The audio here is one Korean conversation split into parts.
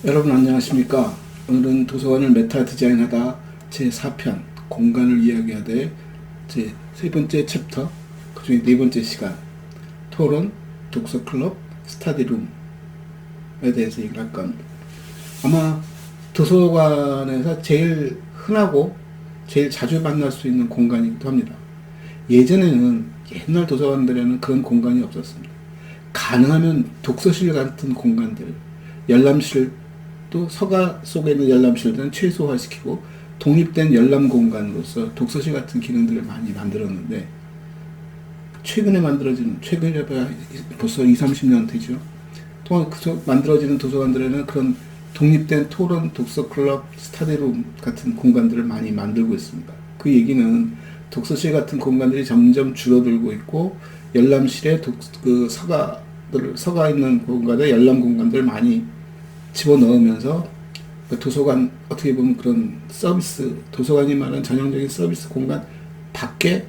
여러분 안녕하십니까? 오늘은 도서관을 메타 디자인하다 제4편 공간을 이야기하되 제 세 번째 챕터 그 중에 네 번째 시간 토론, 독서클럽, 스터디룸에 대해서 얘기를 할 겁니다. 아마 도서관에서 제일 흔하고 제일 자주 만날 수 있는 공간이기도 합니다. 예전에는 옛날 도서관들에는 그런 공간이 없었습니다. 가능하면 독서실 같은 공간들, 열람실 또 서가 속에 있는 열람실들은 최소화시키고 독립된 열람 공간으로서 독서실 같은 기능들을 많이 만들었는데 최근에 만들어지는 최근에 벌써 20-30년 되죠. 또한 만들어지는 도서관들에는 그런 독립된 토론, 독서클럽, 스터디룸 같은 공간들을 많이 만들고 있습니다. 그 얘기는 독서실 같은 공간들이 점점 줄어들고 있고 열람실에 서가 있는 공간에 열람 공간들을 많이 집어넣으면서 도서관 어떻게 보면 그런 서비스 도서관이 말하는 전형적인 서비스 공간 밖에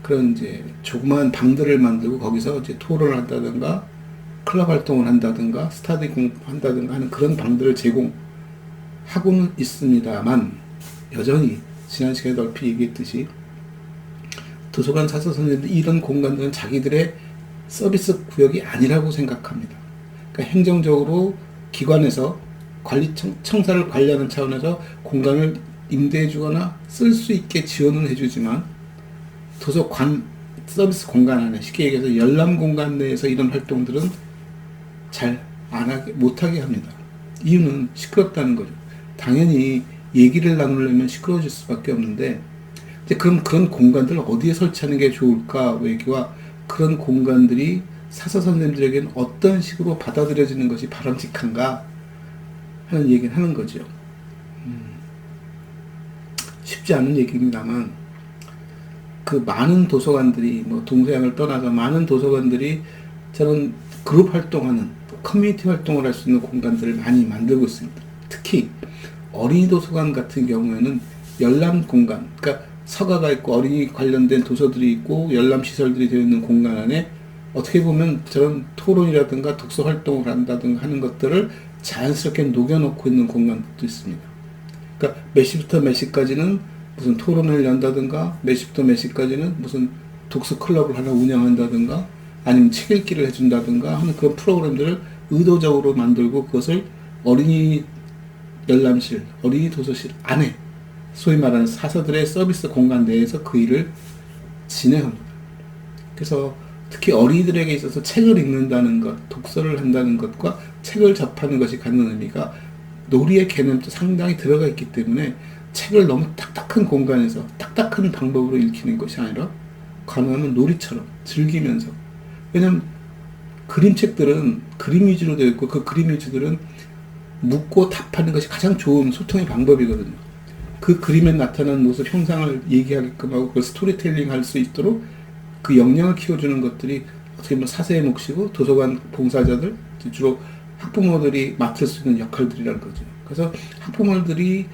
그런 이제 조그마한 방들을 만들고 거기서 이제 토론을 한다든가 클럽 활동을 한다든가 스터디 공부한다든가 하는 그런 방들을 제공하고는 있습니다만 여전히 지난 시간에 넓히 얘기했듯이 도서관 사서 선생님들 이런 공간들은 자기들의 서비스 구역이 아니라고 생각합니다. 그러니까 행정적으로 기관에서 청사를 관리하는 차원에서 공간을 임대해 주거나 쓸 수 있게 지원을 해주지만 도서관 서비스 공간 안에 쉽게 얘기해서 열람 공간 내에서 이런 활동들은 못하게 합니다. 이유는 시끄럽다는 거죠. 당연히 얘기를 나누려면 시끄러워질 수밖에 없는데 이제 그럼 그런 공간들을 어디에 설치하는 게 좋을까 얘기와 그런 공간들이 사서 선생님들에게는 어떤 식으로 받아들여지는 것이 바람직한가 하는 얘기를 하는 거죠. 쉽지 않은 얘기입니다만 그 많은 도서관들이 동서양을 떠나서 많은 도서관들이 저는 그룹 활동하는 커뮤니티 활동을 할 수 있는 공간들을 많이 만들고 있습니다. 특히 어린이 도서관 같은 경우에는 열람 공간, 그러니까 서가가 있고 어린이 관련된 도서들이 있고 열람 시설들이 되어 있는 공간 안에 어떻게 보면 저런 토론이라든가 독서 활동을 한다든가 하는 것들을 자연스럽게 녹여놓고 있는 공간도 있습니다. 그러니까 몇 시부터 몇 시까지는 무슨 토론을 연다든가 몇 시부터 몇 시까지는 무슨 독서 클럽을 하나 운영한다든가 아니면 책 읽기를 해준다든가 하는 그런 프로그램들을 의도적으로 만들고 그것을 어린이 열람실, 어린이 도서실 안에 소위 말하는 사서들의 서비스 공간 내에서 그 일을 진행합니다. 그래서 특히 어린이들에게 있어서 책을 읽는다는 것, 독서를 한다는 것과 책을 접하는 것이 갖는 의미가 놀이의 개념도 상당히 들어가 있기 때문에 책을 너무 딱딱한 공간에서 딱딱한 방법으로 읽히는 것이 아니라 가능하면 놀이처럼 즐기면서, 왜냐면 그림책들은 그림 위주로 되어 있고 그 그림 위주들은 묻고 답하는 것이 가장 좋은 소통의 방법이거든요. 그 그림에 나타난 모습, 형상을 얘기하게끔 하고 그걸 스토리텔링 할 수 있도록 그 역량을 키워주는 것들이 어떻게 보면 사세의 몫이고 도서관 봉사자들, 주로 학부모들이 맡을 수 있는 역할들이라는 거죠. 그래서 학부모들이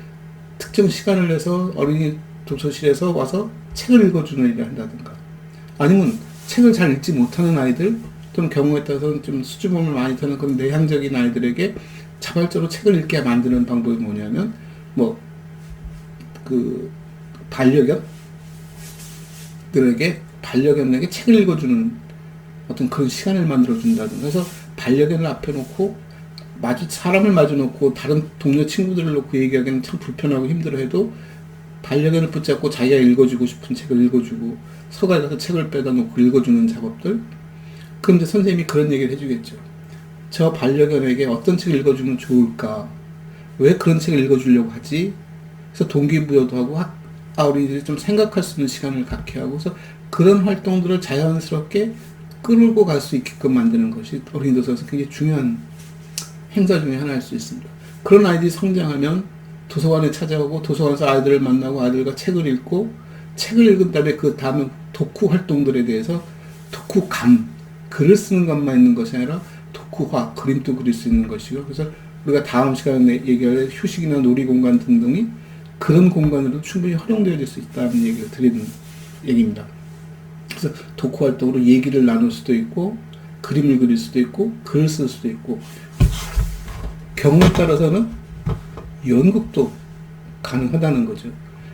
특정 시간을 내서 어린이 도서실에서 와서 책을 읽어주는 일을 한다든가 아니면 책을 잘 읽지 못하는 아이들 또는 경우에 따라서는 좀 수줍음을 많이 타는 그런 내향적인 아이들에게 자발적으로 책을 읽게 만드는 방법이 뭐냐면 반려견에게 책을 읽어주는 어떤 그런 시간을 만들어준다든가 해서 반려견을 앞에 놓고 사람을 마주 놓고 다른 동료 친구들을 놓고 얘기하기는 참 불편하고 힘들어해도 반려견을 붙잡고 자기가 읽어주고 싶은 책을 읽어주고 서가에 가서 책을 빼다 놓고 읽어주는 작업들. 그런데 선생님이 그런 얘기를 해주겠죠. 저 반려견에게 어떤 책을 읽어주면 좋을까? 왜 그런 책을 읽어주려고 하지? 그래서 동기부여도 하고 어린이들이 좀 생각할 수 있는 시간을 갖게 하고 그래서 그런 활동들을 자연스럽게 끌고 갈 수 있게끔 만드는 것이 어린이 도서관에서 굉장히 중요한 행사 중에 하나일 수 있습니다. 그런 아이들이 성장하면 도서관에 찾아오고 도서관에서 아이들을 만나고 아이들과 책을 읽고 책을 읽은 다음에 그 다음에 독후 활동들에 대해서 글을 쓰는 것만 있는 것이 아니라 독후화, 그림도 그릴 수 있는 것이고 그래서 우리가 다음 시간에 얘기할 휴식이나 놀이 공간 등등이 그런 공간으로 충분히 활용되어질 수 있다는 얘기를 드리는 얘기입니다. 그래서 독후 활동으로 얘기를 나눌 수도 있고 그림을 그릴 수도 있고 글을 쓸 수도 있고 경우에 따라서는 연극도 가능하다는 거죠.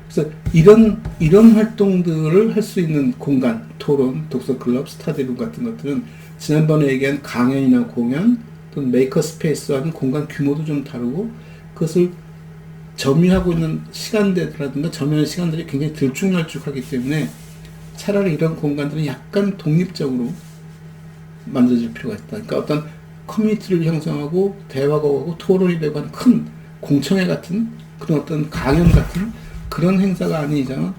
그래서 이런 활동들을 할 수 있는 공간, 토론, 독서 클럽, 스터디룸 같은 것들은 지난번에 얘기한 강연이나 공연 또는 메이커 스페이스와는 공간 규모도 좀 다르고 그것을 점유하고 있는 시간대라든가 점유하는 시간들이 굉장히 들쭉날쭉하기 때문에 차라리 이런 공간들은 약간 독립적으로 만들어질 필요가 있다. 그러니까 어떤 커뮤니티를 형성하고 대화가 오고 토론이 되고 하는 큰 공청회 같은 그런 어떤 강연 같은 그런 행사가 아닌 이상은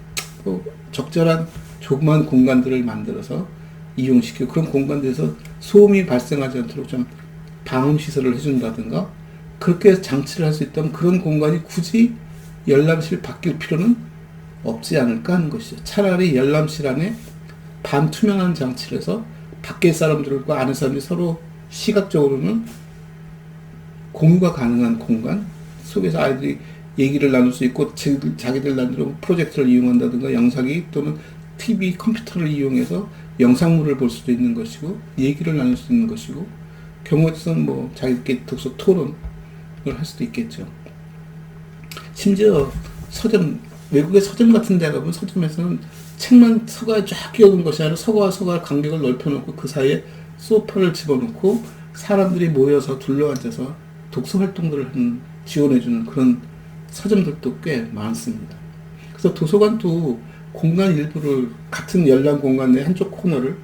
적절한 조그만 공간들을 만들어서 이용시키고 그런 공간들에서 소음이 발생하지 않도록 좀 방음 시설을 해준다든가 그렇게 장치를 할 수 있다면 그런 공간이 굳이 열람실 바뀔 필요는 없지 않을까 하는 것이죠. 차라리 열람실 안에 반투명한 장치를 해서 밖에 사람들과 안에 사람들이 서로 시각적으로는 공유가 가능한 공간 속에서 아이들이 얘기를 나눌 수 있고 자기들 나름대로 프로젝터를 이용한다든가 영상기 또는 TV, 컴퓨터를 이용해서 영상물을 볼 수도 있는 것이고 얘기를 나눌 수 있는 것이고 경우에 따라서는 뭐 자기들끼리 독서 토론을 할 수도 있겠죠. 심지어 서점, 외국의 서점 같은 데 가보면 서점에서는 책만 서가에 쫙 끼워둔 것이 아니라 서가와 서가 간격을 넓혀놓고 그 사이에 소파를 집어넣고 사람들이 모여서 둘러앉아서 독서 활동들을 지원해주는 그런 서점들도 꽤 많습니다. 그래서 도서관도 공간 일부를 같은 열람 공간 내 한쪽 코너를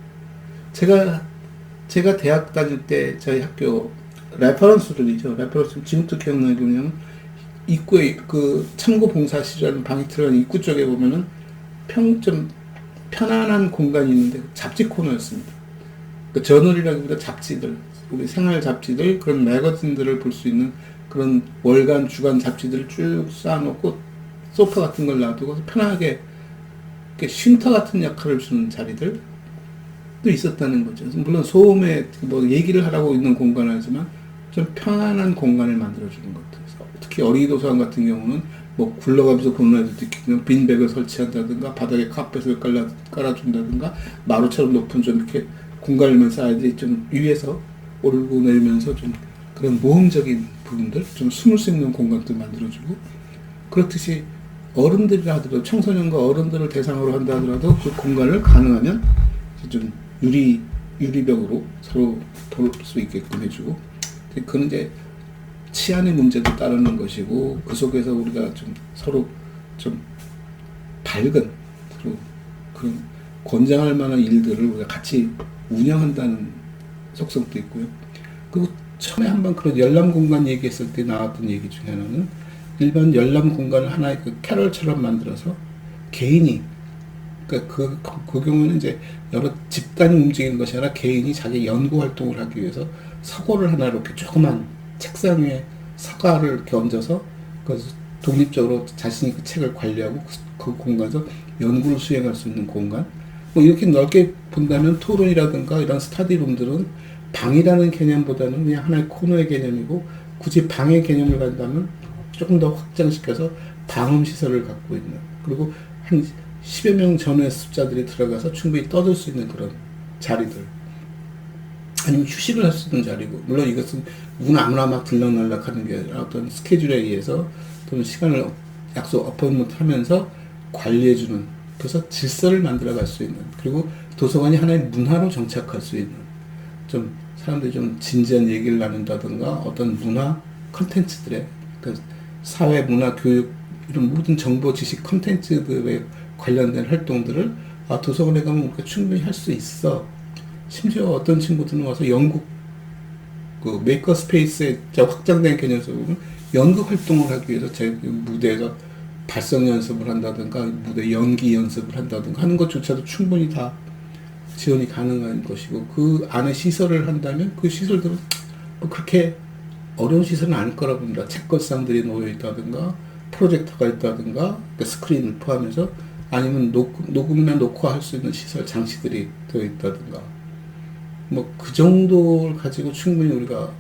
제가 대학 다닐 때 저희 학교 레퍼런스들이죠. 레퍼런스 지금도 기억나게 보면 입구에 그 참고봉사실이라는 방이 들어간 입구 쪽에 보면은 좀 편안한 공간이 있는데 잡지 코너였습니다. 그 저널이라기보다 잡지들, 우리 생활 잡지들, 그런 매거진들을 볼 수 있는 그런 월간, 주간 잡지들을 쭉 쌓아놓고 소파 같은 걸 놔두고 편하게 쉼터 같은 역할을 주는 자리들도 있었다는 거죠. 물론 소음에 뭐 얘기를 하라고 있는 공간은 하지만 좀 편안한 공간을 만들어주는 것들. 특히 어린이 도서관 같은 경우는 뭐 굴러가면서 보는 아이들도 있겠지만 빈백을 설치한다든가 바닥에 카펫을 깔아준다든가 마루처럼 높은 좀 이렇게 공간을 면서 아이들이 좀 위에서 오르고 내리면서 좀 그런 모험적인 부분들 좀 숨을 수 있는 공간도 만들어주고 그렇듯이 어른들이라 하더라도 청소년과 어른들을 대상으로 한다 하더라도 그 공간을 가능하면 좀 유리벽으로 서로 볼 수 있게끔 해주고 그는 이제 치안의 문제도 따르는 것이고 그 속에서 우리가 좀 서로 좀 밝은 서로 그런 권장할 만한 일들을 우리가 같이 운영한다는 속성도 있고요. 그리고 처음에 한번 그런 열람 공간 얘기했을 때 나왔던 얘기 중에 하나는 일반 열람 공간을 하나의 그 캐럴처럼 만들어서 개인이 그러니까 그 경우는 이제 여러 집단이 움직이는 것이 아니라 개인이 자기 연구 활동을 하기 위해서 서고를 하나 이렇게 조그만 책상 위에 서가를 이렇게 얹어서 독립적으로 자신이 그 책을 관리하고 그 공간에서 연구를 수행할 수 있는 공간 뭐 이렇게 넓게 본다면 토론이라든가 이런 스터디룸들은 방이라는 개념보다는 그냥 하나의 코너의 개념이고 굳이 방의 개념을 간다면 조금 더 확장시켜서 방음 시설을 갖고 있는 그리고 한 10여 명 전후의 숫자들이 들어가서 충분히 떠들 수 있는 그런 자리들 아니면 휴식을 할 수 있는 자리고 물론 이것은 누구나 아무나 막 들락날락 하는 게 아니라 어떤 스케줄에 의해서 또는 시간을 약속 어포인먼트 하면서 관리해주는 그래서 질서를 만들어갈 수 있는 그리고 도서관이 하나의 문화로 정착할 수 있는 좀 사람들이 좀 진지한 얘기를 나눈다든가 어떤 문화 컨텐츠들의 그 사회 문화 교육 이런 모든 정보 지식 컨텐츠들에 관련된 활동들을 도서관에 가면 우리가 충분히 할 수 있어. 심지어 어떤 친구들은 와서 연극 그 메이커 스페이스에 확장된 개념 속으로 연극 활동을 하기 위해서 제 무대에서 발성 연습을 한다든가 무대 연기 연습을 한다든가 하는 것조차도 충분히 다 지원이 가능한 것이고 그 안에 시설을 한다면 그 시설들은 뭐 그렇게 어려운 시설은 아닐 거라고 봅니다. 책걸상들이 놓여 있다든가 프로젝터가 있다든가 스크린을 포함해서 아니면 녹음이나 녹화할 수 있는 시설 장치들이 되어 있다든가 뭐 그 정도를 가지고 충분히 우리가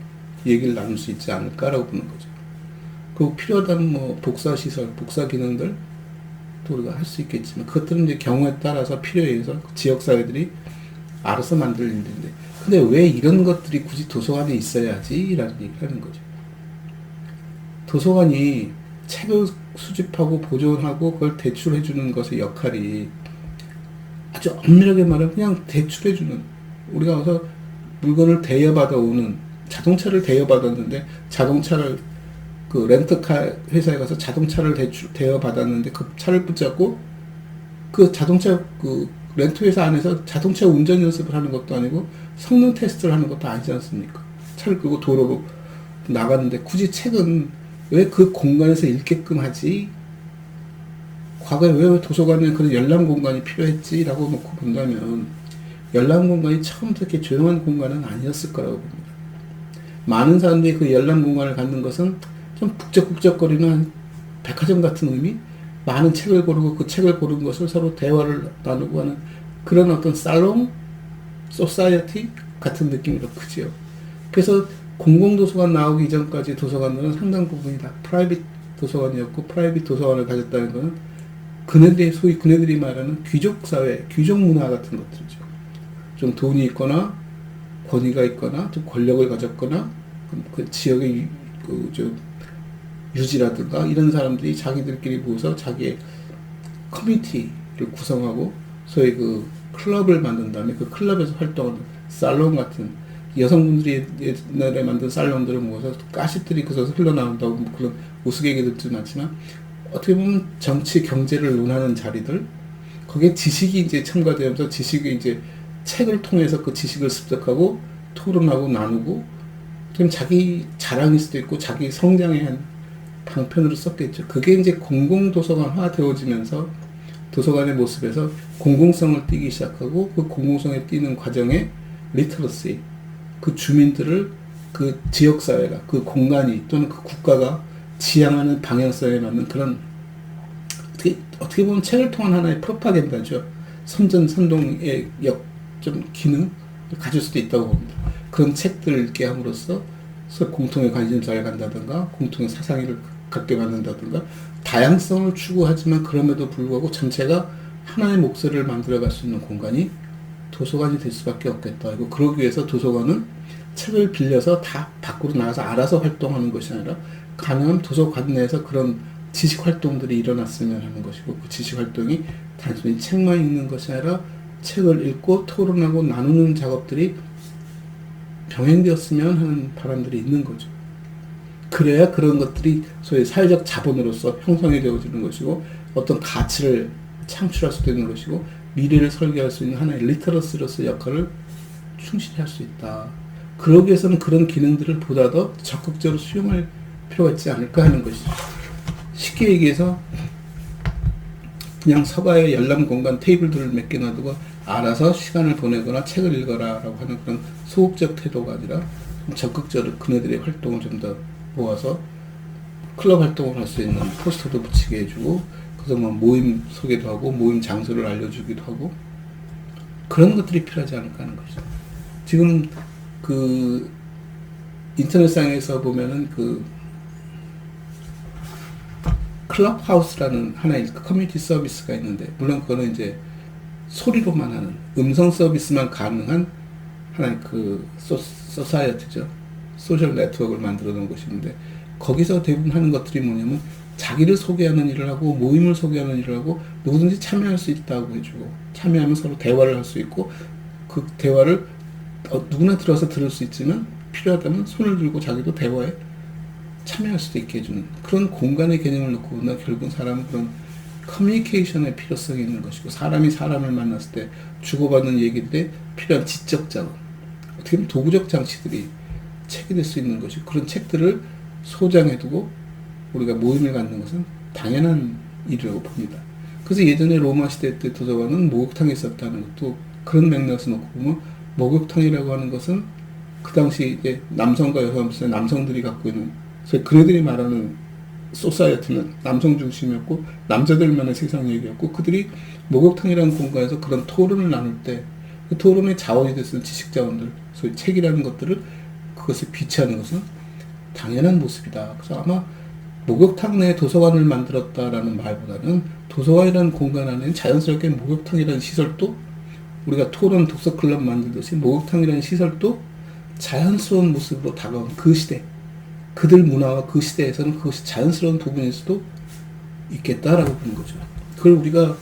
얘기를 나눌 수 있지 않을까라고 보는 거죠. 그리고 필요하다면 뭐 복사 시설, 복사 기능들 또 우리가 할 수 있겠지만 그것들은 이제 경우에 따라서 필요에 의해서 지역 사회들이 알아서 만들 일인데 근데 왜 이런 것들이 굳이 도서관에 있어야지? 라는 얘기를 하는 거죠. 도서관이 책을 수집하고 보존하고 그걸 대출해주는 것의 역할이 아주 엄밀하게 말하면 그냥 대출해주는, 우리가 와서 물건을 대여받아 오는, 자동차를 대여받았는데 자동차를 그 렌트카 회사에 가서 자동차를 대여받았는데 그 차를 붙잡고 그 자동차 그 렌트 회사 안에서 자동차 운전 연습을 하는 것도 아니고 성능 테스트를 하는 것도 아니지 않습니까? 차를 끌고 도로로 나가는데 굳이 책은 왜 그 공간에서 읽게끔 하지? 과거에 왜 도서관에 그런 열람 공간이 필요했지라고 놓고 본다면 열람 공간이 처음부터 이렇게 조용한 공간은 아니었을 거라고 봅니다. 많은 사람들이 그 열람 공간을 갖는 것은 좀 북적북적거리는 한 백화점 같은 의미? 많은 책을 고르고 그 책을 고른 것을 서로 대화를 나누고 하는 그런 어떤 살롱? 소사이어티? 같은 느낌으로 크지요. 그래서 공공도서관 나오기 이전까지 도서관들은 상당 부분이 다 프라이빗 도서관이었고, 프라이빗 도서관을 가졌다는 것은 소위 그네들이 말하는 귀족사회, 귀족문화 같은 것들이죠. 좀 돈이 있거나, 권위가 있거나, 좀 권력을 가졌거나, 그 지역의 좀 유지라든가, 이런 사람들이 자기들끼리 모여서 자기의 커뮤니티를 구성하고, 소위 그 클럽을 만든 다음에 그 클럽에서 활동하는 살롱 같은, 여성분들이 옛날에 만든 살롱들을 모아서 가십들이 그래서 흘러나온다고 그런 우스갯소리도 많지만, 어떻게 보면 정치, 경제를 논하는 자리들, 거기에 지식이 이제 첨가되면서 지식이 이제 책을 통해서 그 지식을 습득하고 토론하고 나누고, 그럼 자기 자랑일 수도 있고 자기 성장의 한 방편으로 썼겠죠. 그게 이제 공공도서관화 되어지면서 도서관의 모습에서 공공성을 띠기 시작하고, 그 공공성에 띠는 과정에 리터러시, 그 주민들을 그 지역사회가, 그 공간이 또는 그 국가가 지향하는 방향성에 맞는 그런, 어떻게 보면 책을 통한 하나의 프로파간다죠. 선전선동의 좀 기능을 가질 수도 있다고 봅니다. 그런 책들을 읽게 함으로써 공통의 관심사를 갖는다든가, 공통의 사상을 갖게 만든다든가, 다양성을 추구하지만 그럼에도 불구하고 전체가 하나의 목소리를 만들어갈 수 있는 공간이 도서관이 될 수밖에 없겠다. 그리고 그러기 위해서 도서관은 책을 빌려서 다 밖으로 나가서 알아서 활동하는 것이 아니라 가능하면 도서관 내에서 그런 지식 활동들이 일어났으면 하는 것이고, 그 지식 활동이 단순히 책만 읽는 것이 아니라 책을 읽고 토론하고 나누는 작업들이 병행되었으면 하는 바람들이 있는 거죠. 그래야 그런 것들이 소위 사회적 자본으로서 형성이 되어지는 것이고, 어떤 가치를 창출할 수도 있는 것이고, 미래를 설계할 수 있는 하나의 리터러스로서의 역할을 충실히 할 수 있다. 그러기 위해서는 그런 기능들을 보다 더 적극적으로 수용할 필요가 있지 않을까 하는 것이죠. 쉽게 얘기해서 그냥 서가의 열람 공간 테이블들을 몇 개 놔두고 알아서 시간을 보내거나 책을 읽어라 라고 하는 그런 소극적 태도가 아니라 적극적으로 그네들의 활동을 좀 더 모아서 클럽 활동을 할 수 있는 포스터도 붙이게 해주고, 그래서 뭐 모임 소개도 하고 모임 장소를 알려주기도 하고, 그런 것들이 필요하지 않을까 하는 것이죠. 지금 그 인터넷상에서 보면은 그 클럽하우스라는 하나의 커뮤니티 서비스가 있는데, 물론 그거는 이제 소리로만 하는 음성 서비스만 가능한 하나의 그 소사이어티죠. 소셜 네트워크를 만들어 놓은 것인데, 거기서 대부분 하는 것들이 뭐냐면 자기를 소개하는 일을 하고 모임을 소개하는 일을 하고 누구든지 참여할 수 있다고 해주고, 참여하면 서로 대화를 할 수 있고, 그 대화를 누구나 들어서 들을 수 있지만 필요하다면 손을 들고 자기도 대화에 참여할 수도 있게 해주는 그런 공간의 개념을 놓고 보면 결국 사람은 그런 커뮤니케이션의 필요성이 있는 것이고, 사람이 사람을 만났을 때 주고받는 얘기들에 필요한 지적 자원, 어떻게 보면 도구적 장치들이 책이 될 수 있는 것이고, 그런 책들을 소장해두고 우리가 모임을 갖는 것은 당연한 일이라고 봅니다. 그래서 예전에 로마 시대 때 도서관은 목욕탕이 있었다는 것도 그런 맥락에서 놓고 보면, 목욕탕이라고 하는 것은 그 당시 이제 남성과 여성, 남성들이 갖고 있는, 소위 그네들이 말하는 소사이어티는 남성 중심이었고 남자들만의 세상얘기였고, 그들이 목욕탕이라는 공간에서 그런 토론을 나눌 때 그 토론의 자원이 됐던 지식 자원들, 소위 책이라는 것들을 그것을 비치하는 것은 당연한 모습이다. 그래서 아마 목욕탕 내에 도서관을 만들었다라는 말보다는 도서관이라는 공간 안에는 자연스럽게 목욕탕이라는 시설도, 우리가 토론 독서 클럽 만들듯이 목욕탕이라는 시설도 자연스러운 모습으로 다가온 그 시대, 그들 문화와 그 시대에서는 그것이 자연스러운 부분일 수도 있겠다라고 보는 거죠. 그걸 우리가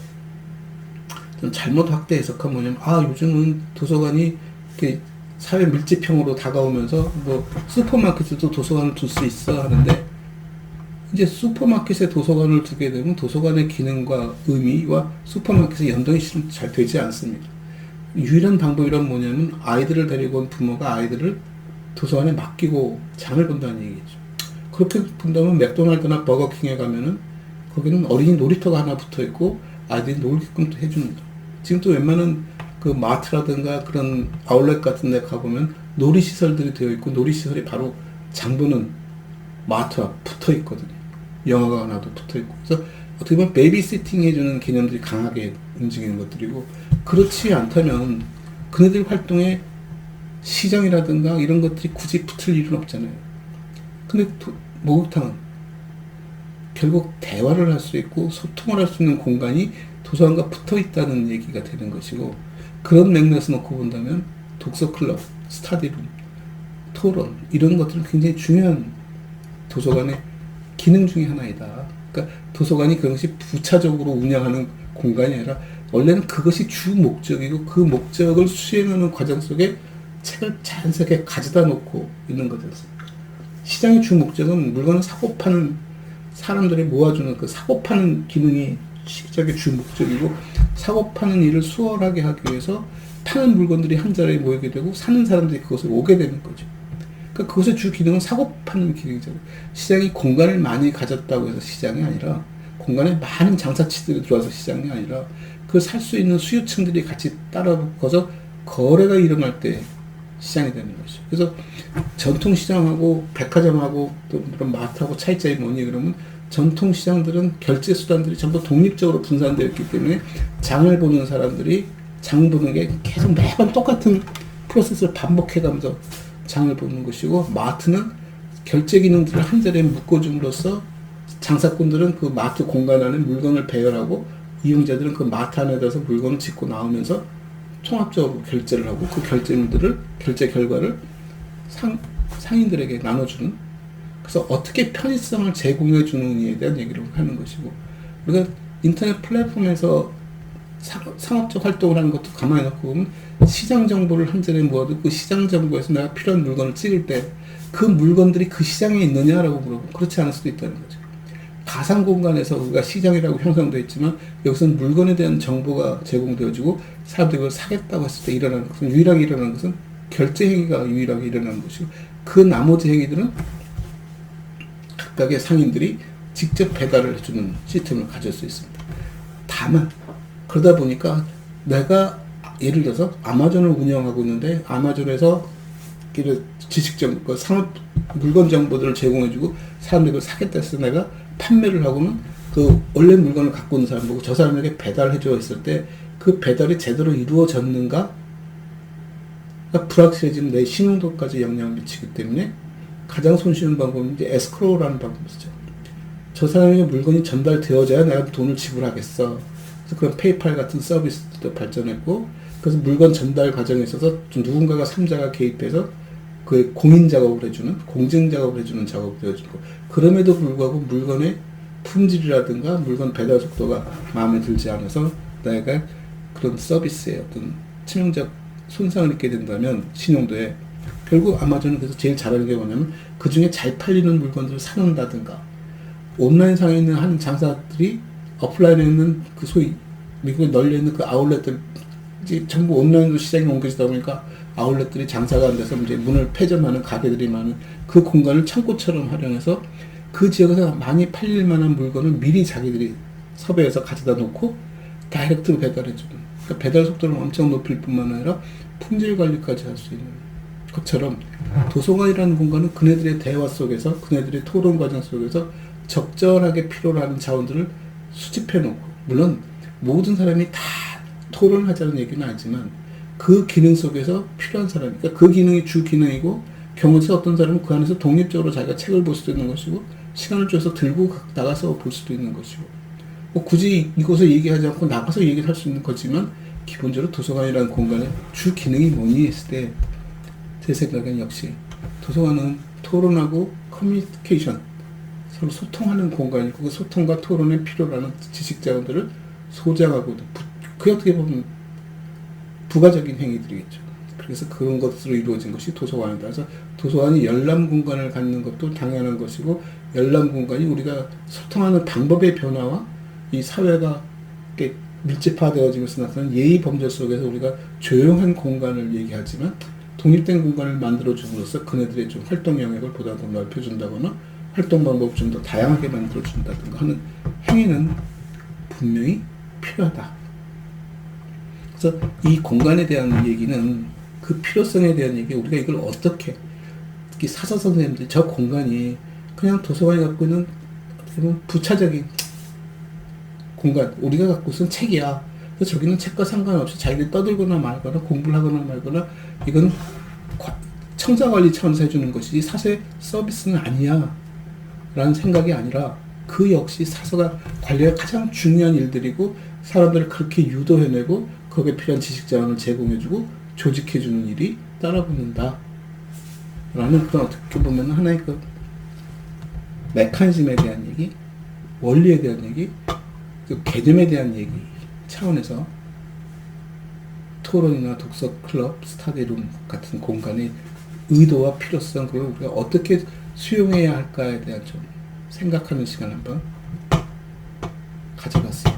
좀 잘못 확대 해석하면 뭐냐면, 요즘은 도서관이 이렇게 사회 밀집형으로 다가오면서 뭐 슈퍼마켓에도 도서관을 둘 수 있어 하는데, 이제 슈퍼마켓에 도서관을 두게 되면 도서관의 기능과 의미와 슈퍼마켓의 연동이 잘 되지 않습니다. 유일한 방법이란 뭐냐면 아이들을 데리고 온 부모가 아이들을 도서관에 맡기고 장을 본다는 얘기죠. 그렇게 본다면 맥도날드나 버거킹에 가면은 거기는 어린이 놀이터가 하나 붙어 있고 아이들이 놀게끔 또 해줍니다. 지금 또 웬만한 그 마트라든가 그런 아울렛 같은 데 가보면 놀이시설들이 되어 있고 놀이시설이 바로 장 보는 마트와 붙어 있거든요. 영화가 하나도 붙어 있고. 그래서 어떻게 보면 베이비시팅 해주는 개념들이 강하게 움직이는 것들이고, 그렇지 않다면 그네들 활동에 시장이라든가 이런 것들이 굳이 붙을 일은 없잖아요. 근데 목욕탕은 결국 대화를 할 수 있고 소통을 할 수 있는 공간이 도서관과 붙어 있다는 얘기가 되는 것이고, 그런 맥락에서 놓고 본다면 독서클럽, 스터디룸, 토론 이런 것들은 굉장히 중요한 도서관의 기능 중에 하나이다. 그러니까 도서관이 그것이 부차적으로 운영하는 공간이 아니라 원래는 그것이 주 목적이고 그 목적을 수행하는 과정 속에 책을 자연스럽게 가져다 놓고 있는 거죠. 시장의 주 목적은 물건을 사고 파는 사람들이 모아주는 그 사고 파는 기능이 시장의 주 목적이고, 사고 파는 일을 수월하게 하기 위해서 파는 물건들이 한 자리에 모이게 되고 사는 사람들이 그것을 오게 되는 거죠. 그러니까 그것의 주 기능은 사고 파는 기능이잖아요. 시장이 공간을 많이 가졌다고 해서 시장이 아니라, 공간에 많은 장사치들이 들어와서 시장이 아니라, 그걸 살 수 있는 수요층들이 같이 따라붙어서 거래가 일어날 때 시장이 되는 거죠. 그래서 전통시장하고 백화점하고 또 그런 마트하고 차이점이 뭐니 그러면, 전통시장들은 결제 수단들이 전부 독립적으로 분산되어 있기 때문에 장을 보는 사람들이 장 보는 게 계속 매번 똑같은 프로세스를 반복해가면서 장을 보는 것이고, 마트는 결제 기능들을 한 자리에 묶어줌으로써 장사꾼들은 그 마트 공간 안에 물건을 배열하고 이용자들은 그 마트 안에 들어서 물건을 짓고 나오면서 통합적으로 결제를 하고 그 결제 결과를 상인들에게 나눠주는, 그래서 어떻게 편의성을 제공해 주느냐에 대한 얘기를 하는 것이고, 우리가 인터넷 플랫폼에서 상업적 활동을 하는 것도 가만히 놓고 보면 시장 정보를 한 자리에 모아도 그 시장 정보에서 내가 필요한 물건을 찍을 때 그 물건들이 그 시장에 있느냐라고 물어보면 그렇지 않을 수도 있다는 거죠. 가상 공간에서 우리가 시장이라고 형성되어 있지만 여기서는 물건에 대한 정보가 제공되어지고 사람들이 그걸 사겠다고 했을 때 일어나는 것은, 유일하게 일어나는 것은 결제 행위가 유일하게 일어나는 것이고, 그 나머지 행위들은 각각의 상인들이 직접 배달을 해주는 시스템을 가질 수 있습니다. 다만 그러다 보니까 내가 예를 들어서 아마존을 운영하고 있는데 아마존에서 지식정, 상업 물건 정보들을 제공해주고 사람들이 그걸 사겠다 해서 내가 판매를 하고는 그 원래 물건을 갖고 있는 사람 보고 저 사람에게 배달해줘 했을 때 그 배달이 제대로 이루어졌는가? 그러니까 불확실해지면 내 신용도까지 영향을 미치기 때문에 가장 손쉬운 방법은 이제 에스크로우라는 방법이죠. 저 사람에게 물건이 전달되어져야 내가 돈을 지불하겠어. 그래서 그런 페이팔 같은 서비스도 발전했고, 그래서 물건 전달 과정에 있어서 좀 누군가가 3자가 개입해서 그 공인 작업을 해주는, 공증 작업을 해주는 작업이 되어지고, 그럼에도 불구하고 물건의 품질이라든가 물건 배달 속도가 마음에 들지 않아서 내가 그런 서비스에 어떤 치명적 손상을 입게 된다면 신용도에, 결국 아마존은 그래서 제일 잘하는 게 뭐냐면 그 중에 잘 팔리는 물건들을 사놓는다든가, 온라인상에 있는 한 장사들이 오프라인에 있는 그 소위 미국에 널려있는 그 아울렛들, 이제 전부 온라인으로 시장에 옮겨지다 보니까 아울렛들이 장사가 안 돼서 이제 문을 폐점하는 가게들이 많은 그 공간을 창고처럼 활용해서 그 지역에서 많이 팔릴 만한 물건을 미리 자기들이 섭외해서 가져다 놓고 다이렉트로 배달해주는, 그러니까 배달 속도를 엄청 높일 뿐만 아니라 품질 관리까지 할 수 있는 것처럼, 도서관이라는 공간은 그네들의 대화 속에서, 그네들의 토론 과정 속에서 적절하게 필요로 하는 자원들을 수집해 놓고, 물론 모든 사람이 다 토론하자는 얘기는 아니지만 그 기능 속에서 필요한 사람, 그러니까 그 기능이 주 기능이고, 경우에서 어떤 사람은 그 안에서 독립적으로 자기가 책을 볼 수도 있는 것이고, 시간을 줘서 들고 나가서 볼 수도 있는 것이고, 뭐 굳이 이곳에 얘기하지 않고 나가서 얘기를 할 수 있는 거지만, 기본적으로 도서관이라는 공간의 주 기능이 뭐니 했을 때 제 생각엔 역시 도서관은 토론하고 커뮤니케이션, 서로 소통하는 공간이고 그 소통과 토론에 필요로 하는 지식 자원들을 소장하고 그게 어떻게 보면 부가적인 행위들이겠죠. 그래서 그런 것으로 이루어진 것이 도서관이다. 그래서 도서관이 열람 공간을 갖는 것도 당연한 것이고 열람 공간이 우리가 소통하는 방법의 변화와 이 사회가 이렇게 밀집화되어지면서 나타나는 예의 범절 속에서 우리가 조용한 공간을 얘기하지만 독립된 공간을 만들어줌으로써 그네들의 좀 활동 영역을 보다 더 넓혀준다거나 활동 방법을 좀 더 다양하게 만들어준다든가 하는 행위는 분명히 필요하다. 그래서 이 공간에 대한 얘기는 그 필요성에 대한 얘기, 우리가 이걸 어떻게, 특히 사서 선생님들이 저 공간이 그냥 도서관이 갖고 있는 어떻게 보면 부차적인 공간, 우리가 갖고 있는 책이야. 그래서 저기는 책과 상관없이 자기들이 떠들거나 말거나 공부를 하거나 말거나 이건 청사관리 차원에서 해주는 것이지 사서의 서비스는 아니야 라는 생각이 아니라 그 역시 사서가 관리할 가장 중요한 일들이고 사람들을 그렇게 유도해내고 거기에 필요한 지식자원을 제공해주고 조직해주는 일이 따라붙는다 라는 그런 어떻게 보면 하나의 그 메커니즘에 대한 얘기, 원리에 대한 얘기, 그 개념에 대한 얘기 차원에서 토론이나 독서 클럽, 스터디룸 같은 공간의 의도와 필요성, 그걸 우리가 어떻게 수용해야 할까에 대한 좀 생각하는 시간 한번 가져봤습니다.